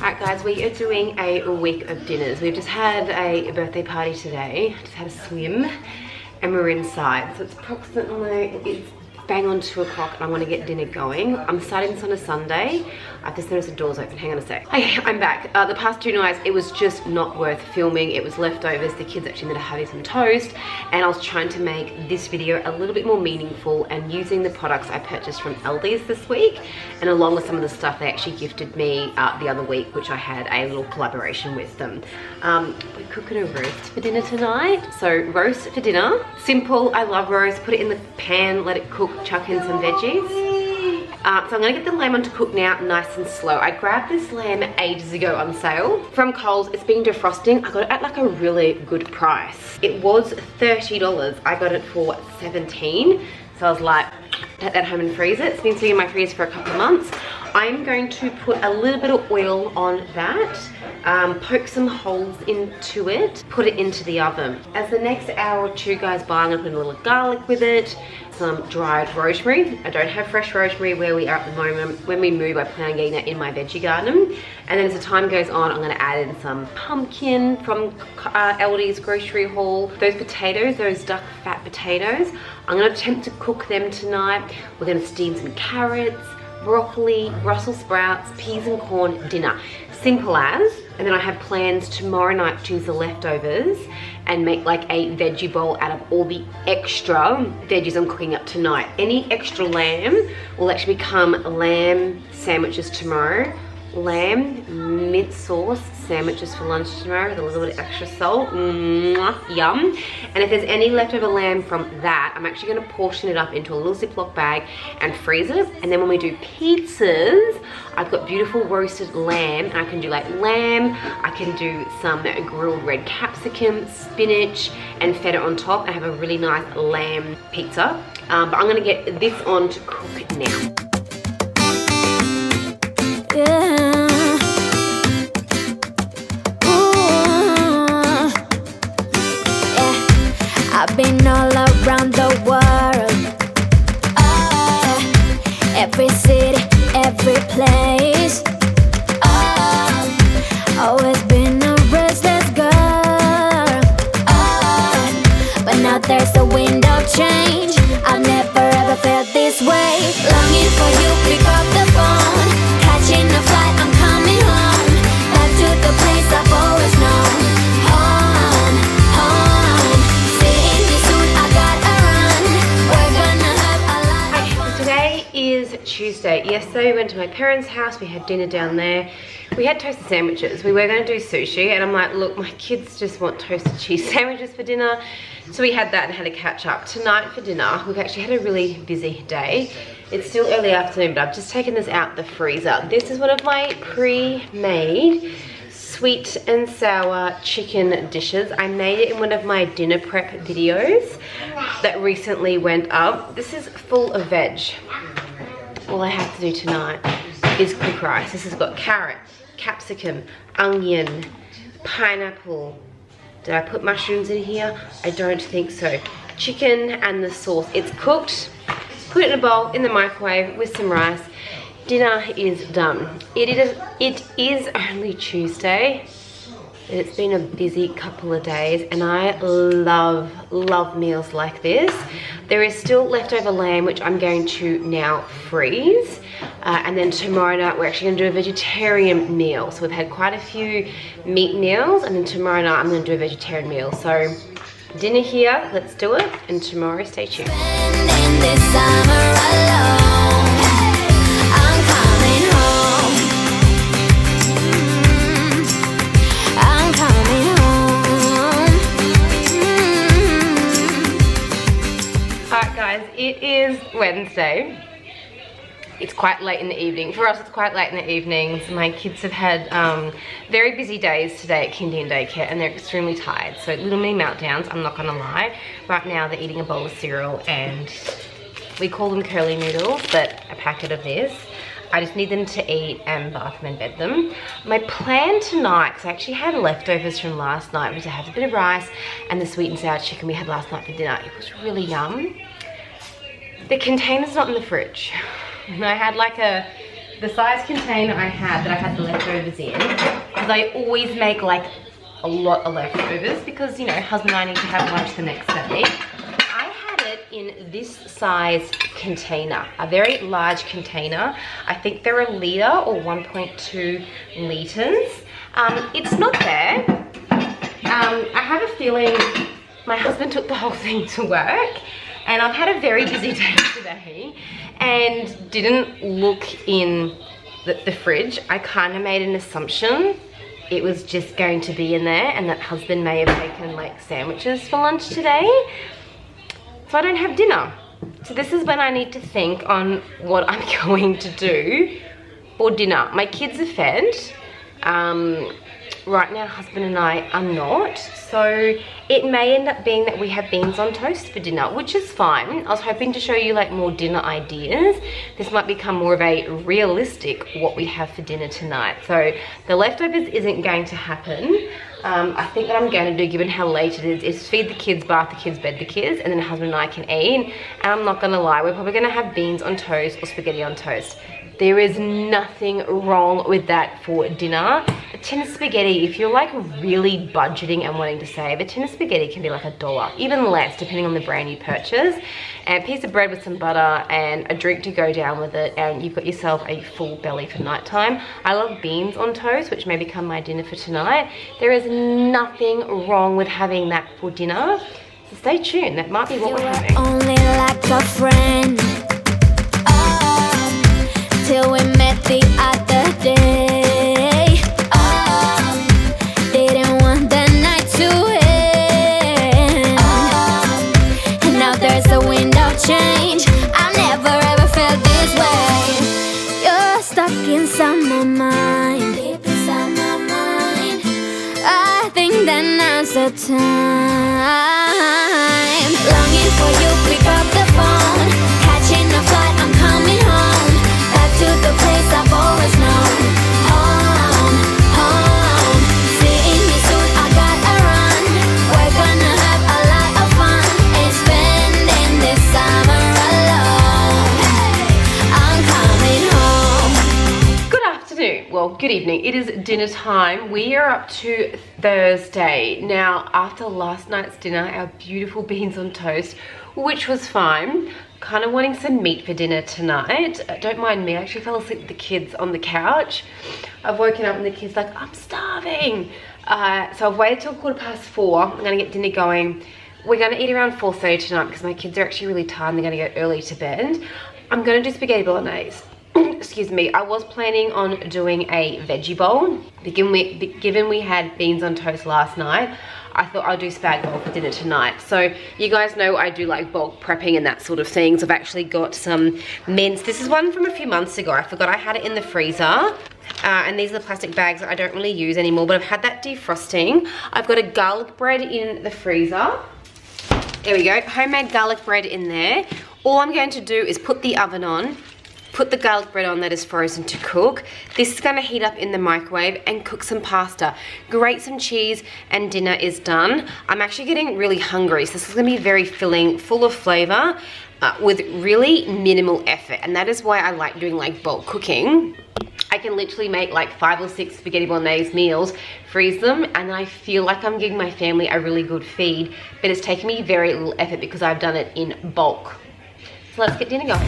Alright guys, we are doing a week of dinners. We've just had a birthday party today, just had a swim, and we're inside. So it's approximately, it's bang on 2 o'clock and I want to get dinner going. I'm starting this on a Sunday. I've just noticed the door's open, hang on a sec. Hey, I'm back. The past 2 nights, it was just not worth filming. It was leftovers. The kids actually ended up having some toast, and I was trying to make this video a little bit more meaningful and using the products I purchased from Aldi's this week, and along with some of the stuff they actually gifted me the other week, which I had a little collaboration with them. We're cooking a roast for dinner tonight. So roast for dinner, simple. I love roast. Put it in the pan, let it cook, chuck in some veggies. So I'm gonna get the lamb on to cook now, nice and slow. I grabbed this lamb ages ago on sale from Coles. It's been defrosting. I got it at like a really good price. It was $30. I got it for $17. So I was like, take that home and freeze it. It's been sitting in my freezer for a couple of months. I'm going to put a little bit of oil on that, poke some holes into it, put it into the oven. As the next hour or 2 goes by, I'm gonna put a little garlic with it, some dried rosemary. I don't have fresh rosemary where we are at the moment. When we move, I plan on getting that in my veggie garden. And then as the time goes on, I'm gonna add in some pumpkin from Aldi's grocery haul. Those potatoes, those duck fat potatoes, I'm gonna attempt to cook them tonight. We're gonna steam some carrots, broccoli, Brussels sprouts, peas and corn dinner. Simple as. And then I have plans tomorrow night to use the leftovers and make like a veggie bowl out of all the extra veggies I'm cooking up tonight. Any extra lamb will actually become lamb sandwiches tomorrow. Lamb mince sauce sandwiches for lunch tomorrow with a little bit of extra salt. Yum. And if there's any leftover lamb from that, I'm actually going to portion it up into a little Ziploc bag and freeze it. And then when we do pizzas, I've got beautiful roasted lamb, and I can do like lamb, I can do some grilled red capsicum, spinach, and feta on top. I have a really nice lamb pizza. But I'm going to get this on to cook now. I've been all around the world, every city, every place. Always been a restless girl, but now there's a wind of change. I've never ever felt this way. Longing for you, pick up the phone, catching a flight, I'm coming home, back to the place I've always known. Home, home, seeing you soon, I gotta run. We're gonna have a lot of fun. Today is Tuesday. Yesterday we went to my parents' house, we had dinner down there. We had toasted sandwiches. We were going to do sushi, and I'm like, look, my kids just want toasted cheese sandwiches for dinner. So we had that and had a catch up. Tonight for dinner, we've actually had a really busy day. It's still early afternoon, but I've just taken this out the freezer. This is one of my pre-made sweet and sour chicken dishes. I made it in one of my dinner prep videos that recently went up. This is full of veg. All I have to do tonight is cook rice. This has got carrot, capsicum, onion, pineapple. Did I put mushrooms in here? I don't think so. Chicken and the sauce. It's cooked. Put it in a bowl in the microwave with some rice. Dinner is done. It is only Tuesday. It's been a busy couple of days, and I love meals like this. There is still leftover lamb, which I'm going to now freeze. And then tomorrow night, we're actually gonna do a vegetarian meal. So we've had quite a few meat meals, and then tomorrow night, I'm gonna do a vegetarian meal. So dinner here, let's do it. And tomorrow, stay tuned. Spending this summer alone, I'm coming home. I'm coming home. Alright guys, it is Wednesday. It's quite late in the evening. For us, it's quite late in the evenings. My kids have had very busy days today at kindy and daycare, and they're extremely tired. So little mini meltdowns, I'm not gonna lie. Right now they're eating a bowl of cereal, and we call them curly noodles, but a packet of this. I just need them to eat and bath them and bed them. My plan tonight, because I actually had leftovers from last night, was to have a bit of rice and the sweet and sour chicken we had last night for dinner. It was really yum. The container's not in the fridge. And I had like a the size container I had that I had the leftovers in, because I always make like a lot of leftovers because, you know, husband and I need to have lunch the next day. I had it in this size container, a very large container. I think they're a litre or 1.2 litres. It's not there. I have a feeling my husband took the whole thing to work, and I've had a very busy day today and didn't look in the fridge. I kind of made an assumption it was just going to be in there and that husband may have taken like sandwiches for lunch today. So I don't have dinner. So this is when I need to think on what I'm going to do for dinner. My kids are fed. Right now, husband and I are not. So it may end up being that we have beans on toast for dinner, which is fine. I was hoping to show you like more dinner ideas. This might become more of a realistic what we have for dinner tonight. So the leftovers isn't going to happen. I think what I'm going to do, given how late it is feed the kids, bath the kids, bed the kids, and then husband and I can eat. And I'm not going to lie, we're probably going to have beans on toast or spaghetti on toast. There is nothing wrong with that for dinner. A tin of spaghetti, if you're like really budgeting and wanting to save, a tin of spaghetti can be like $1, even less depending on the brand you purchase. And a piece of bread with some butter and a drink to go down with it, and you've got yourself a full belly for nighttime. I love beans on toast, which may become my dinner for tonight. There is nothing wrong with having that for dinner. So stay tuned, that might be what we're having. Only like a friend. Till we met the other day. Didn't want the night to end. And now there's a wind of change. I've never ever felt this way. You're stuck inside my mind, deep inside my mind. I think that now's the time. Longing for you, pick up the phone. Catching a flight, I'm coming home. To the place I've always known. Home, home. Seeing you soon, I gotta run. We're gonna have a lot of fun and spending this summer alone. I'm coming home. Good afternoon, well, good evening. It is dinner time. We are up to Thursday. Now, after last night's dinner, our beautiful beans on toast, which was fine. Kind of wanting some meat for dinner tonight. Don't mind me, I actually fell asleep with the kids on the couch. I've woken up and the kids like, I'm starving. So I've waited till 4:15. I'm gonna get dinner going. We're gonna eat around 4:30 tonight because my kids are actually really tired and they're gonna go early to bed. I'm gonna do spaghetti bolognese. Excuse me, I was planning on doing a veggie bowl. Given we had beans on toast last night, I thought I'll do spag bowl for dinner tonight. So you guys know I do like bulk prepping and that sort of things. I've actually got some mince. This is one from a few months ago. I forgot I had it in the freezer. And these are the plastic bags that I don't really use anymore, but I've had that defrosting. I've got a garlic bread in the freezer. There we go, homemade garlic bread in there. All I'm going to do is put the oven on, put the garlic bread on that is frozen to cook. This is gonna heat up in the microwave and cook some pasta. Grate some cheese and dinner is done. I'm actually getting really hungry, so this is gonna be very filling, full of flavor, with really minimal effort. And that is why I like doing like bulk cooking. I can literally make like 5 or 6 spaghetti bolognese meals, freeze them, and I feel like I'm giving my family a really good feed, but it's taken me very little effort because I've done it in bulk. So let's get dinner going.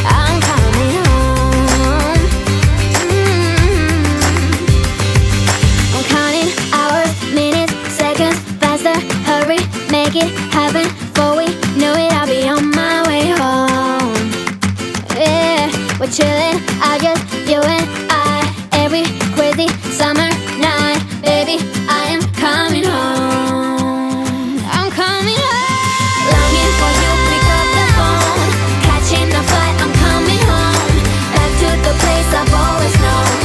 I'm coming home. I'm counting hours, minutes, seconds, faster. Hurry, make it happen. Before we know it, I'll be on my way home. Yeah, we're chilling, you and I. Every crazy summer night, baby, I am coming home. I'm coming home. Longing for you, pick up the phone. Catching a flight, I'm coming home. Back to the place I've always known.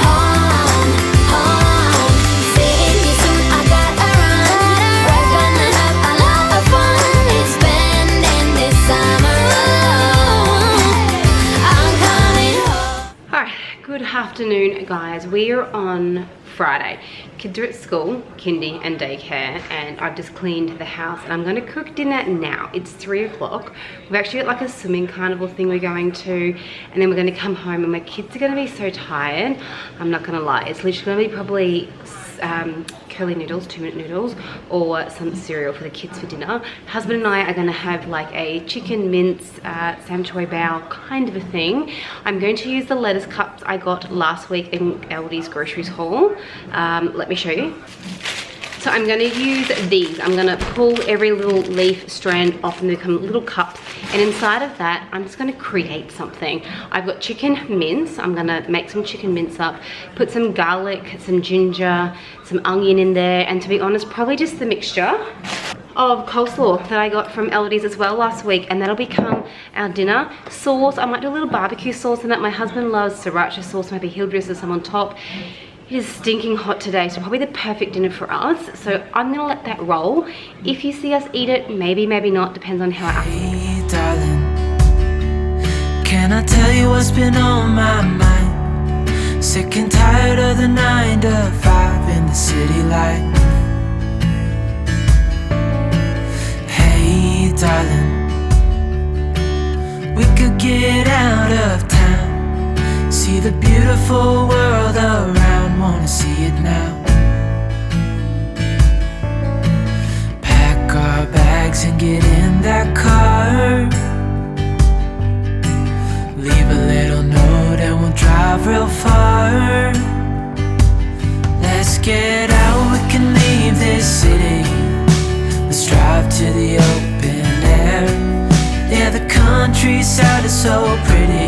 Home, home. Seeing you soon, I gotta run. We're gonna have a lot of fun and spending this summer alone. I'm coming home. Alright, good afternoon guys. We are on Friday. Kids are at school, kindy and daycare, and I've just cleaned the house and I'm gonna cook dinner now. It's 3 o'clock. We've actually got like a swimming carnival thing we're going to, and then we're gonna come home and my kids are gonna be so tired. I'm not gonna lie, it's literally gonna be probably curly noodles, 2-minute noodles, or some cereal for the kids for dinner. Husband and I are gonna have like a chicken mince sam choy bao kind of a thing. I'm going to use the lettuce cups I got last week in Aldi's groceries haul. Let me show you. So I'm going to use these. I'm going to pull every little leaf strand off and they become little cups. And inside of that, I'm just going to create something. I've got chicken mince. I'm going to make some chicken mince up, put some garlic, some ginger, some onion in there. And to be honest, probably just the mixture of coleslaw that I got from Aldi's as well last week, and that'll become our dinner. Sauce, I might do a little barbecue sauce in that. My husband loves sriracha sauce, maybe he'll drizzle some on top. It is stinking hot today, so probably the perfect dinner for us. So I'm gonna let that roll. If you see us eat it, maybe, maybe not, depends on how I feel. Hey darling, can I tell you what's been on my mind? Sick and tired of the 9 to 5 in the city life. Hey darling, we could get out of town, see the beautiful world around, wanna see it now. Pack our bags and get in that car, leave a little note and we'll drive real far. Let's get out, we can leave this city. Let's drive to the open air. Yeah, the countryside is so pretty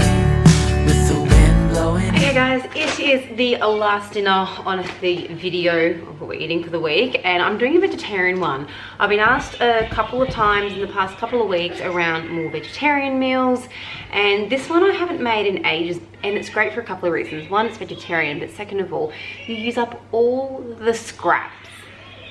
with the wind blowing. Okay guys, it is the last dinner on the video of what we're eating for the week, and I'm doing a vegetarian one. I've been asked a couple of times in the past couple of weeks around more vegetarian meals, and this one I haven't made in ages, and it's great for a couple of reasons. One, it's vegetarian, but second of all, you use up all the scraps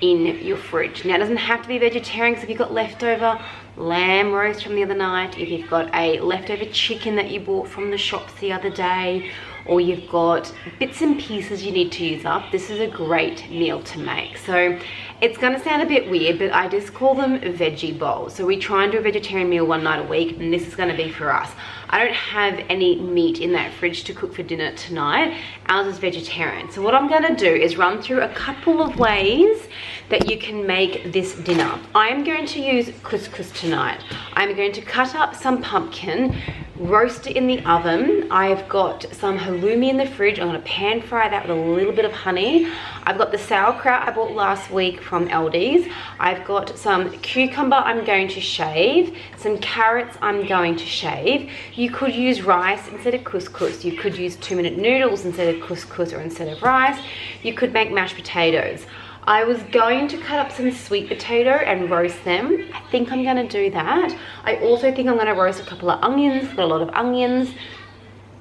in your fridge. Now it doesn't have to be vegetarian, because if you've got leftover lamb roast from the other night, if you've got a leftover chicken that you bought from the shops the other day, or you've got bits and pieces you need to use up, this is a great meal to make. So it's gonna sound a bit weird, but I just call them veggie bowls. So we try and do a vegetarian meal one night a week, and this is gonna be for us. I don't have any meat in that fridge to cook for dinner tonight. Ours is vegetarian. So what I'm gonna do is run through a couple of ways that you can make this dinner. I am going to use couscous tonight. I'm going to cut up some pumpkin, roast it in the oven. I've got some halloumi in the fridge. I'm gonna pan fry that with a little bit of honey. I've got the sauerkraut I bought last week from Aldi's. I've got some cucumber I'm going to shave, some carrots I'm going to shave. You could use rice instead of couscous. You could use 2-minute noodles instead of couscous or instead of rice. You could make mashed potatoes. I was going to cut up some sweet potato and roast them. I think I'm gonna do that. I also think I'm gonna roast a couple of onions, got a lot of onions.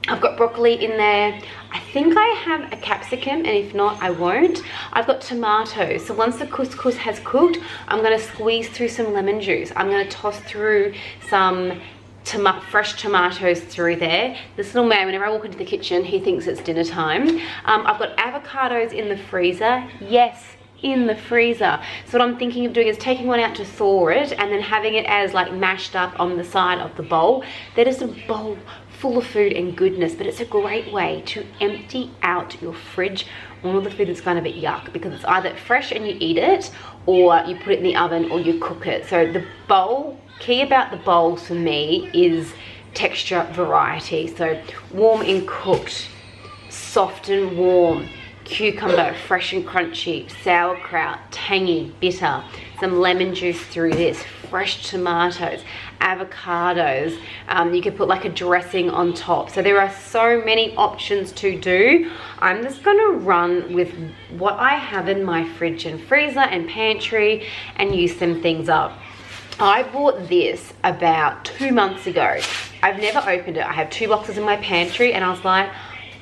I've got broccoli in there. I think I have a capsicum, and if not, I won't. I've got tomatoes. So once the couscous has cooked, I'm gonna squeeze through some lemon juice. I'm gonna toss through some fresh tomatoes through there. This little man, whenever I walk into the kitchen, he thinks it's dinner time. I've got avocados in the freezer. Yes, in the freezer. So what I'm thinking of doing is taking one out to thaw it and then having it as like mashed up on the side of the bowl. That is a bowl full of food and goodness, but it's a great way to empty out your fridge on all the food that's kind of a bit yuck, because it's either fresh and you eat it, or you put it in the oven, or you cook it. So the bowl, key about the bowls for me is texture variety. So warm and cooked, soft and warm, cucumber, fresh and crunchy, sauerkraut, tangy, bitter, some lemon juice through this, fresh tomatoes, avocados. You could put like a dressing on top. So there are so many options to do. I'm just gonna run with what I have in my fridge and freezer and pantry and use some things up. I bought this about 2 months ago. I've never opened it. I have 2 boxes in my pantry, and I was like,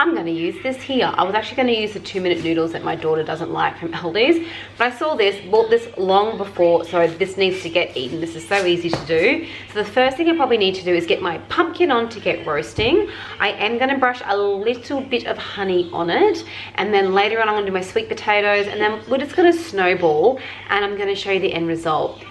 I'm going to use this here. I was actually going to use the 2-minute noodles that my daughter doesn't like from Aldi's, but I saw this, bought this long before, so this needs to get eaten. This is so easy to do. So the first thing I probably need to do is get my pumpkin on to get roasting. I am going to brush a little bit of honey on it, and then later on I'm going to do my sweet potatoes, and then we're just going to snowball, and I'm going to show you the end result.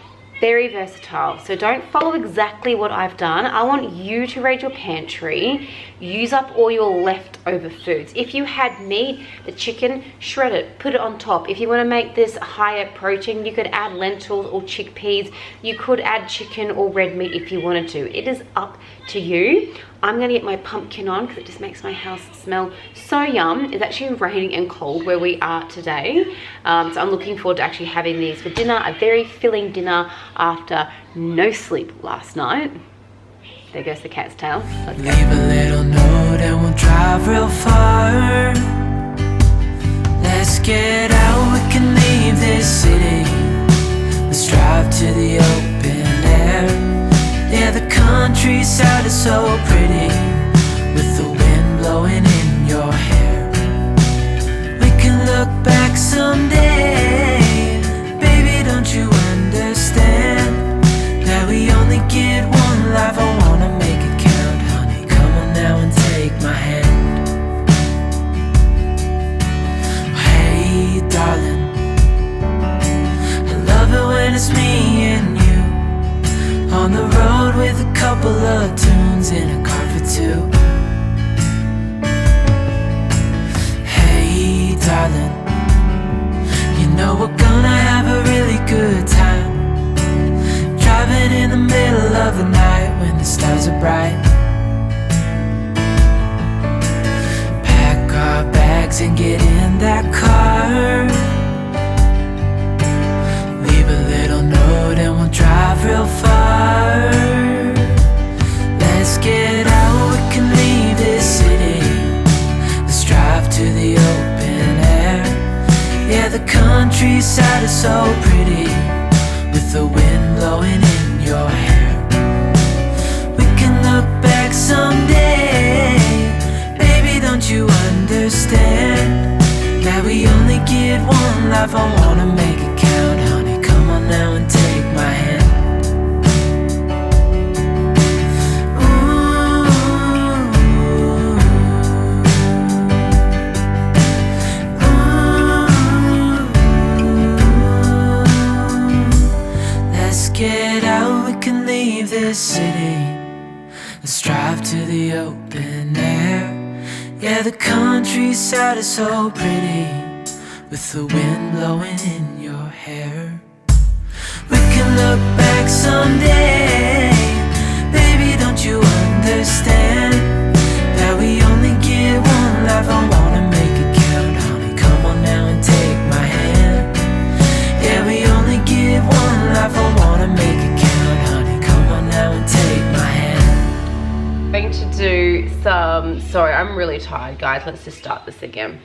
Very versatile, so don't follow exactly what I've done. I want you to raid your pantry, use up all your leftover foods. If you had meat, the chicken, shred it, put it on top. If you want to make this higher protein, you could add lentils or chickpeas. You could add chicken or red meat if you wanted to. It is up to you. I'm gonna get my pumpkin on because it just makes my house smell so yum. It's actually raining and cold where we are today. So I'm looking forward to actually having these for dinner, a very filling dinner after no sleep last night. There goes the cat's tail. Let's go. Leave a little note and we'll drive real far. Let's get out, we can leave this city. Let's drive to the open air. Yeah, the countryside is so pretty, with the wind blowing in your hair. We can look back someday. Baby, don't you understand that we only get one life? I wanna make it count, honey. Come on now and take my hand. Hey, darling, I love it when it's me and you on the road with a couple of tunes in a car for two. Hey, darling, you know we're gonna have a really good time, driving in the middle of the night when the stars are bright. Pack our bags and get in that car. Leave a little note and we'll drive real far. Let's get out, we can leave this city. Let's drive to the open air. Yeah, the countryside is so pretty, with the wind blowing in your hair. We can look back someday. Baby, don't you understand that we only get one life? I wanna make it count, honey. Come on now and take my hand. Get out, we can leave this city. Let's drive to the open air. Yeah, the countryside is so pretty, with the wind blowing in your hair. We can look back someday. Baby, don't you understand that we only get one life? I wanna make it count, honey. Come on now and take my hand. Yeah, we only get one life. I wanna make it count, honey. Come on now and take my hand. I'm going to do some, sorry, I'm really tired, guys. Let's just start this again.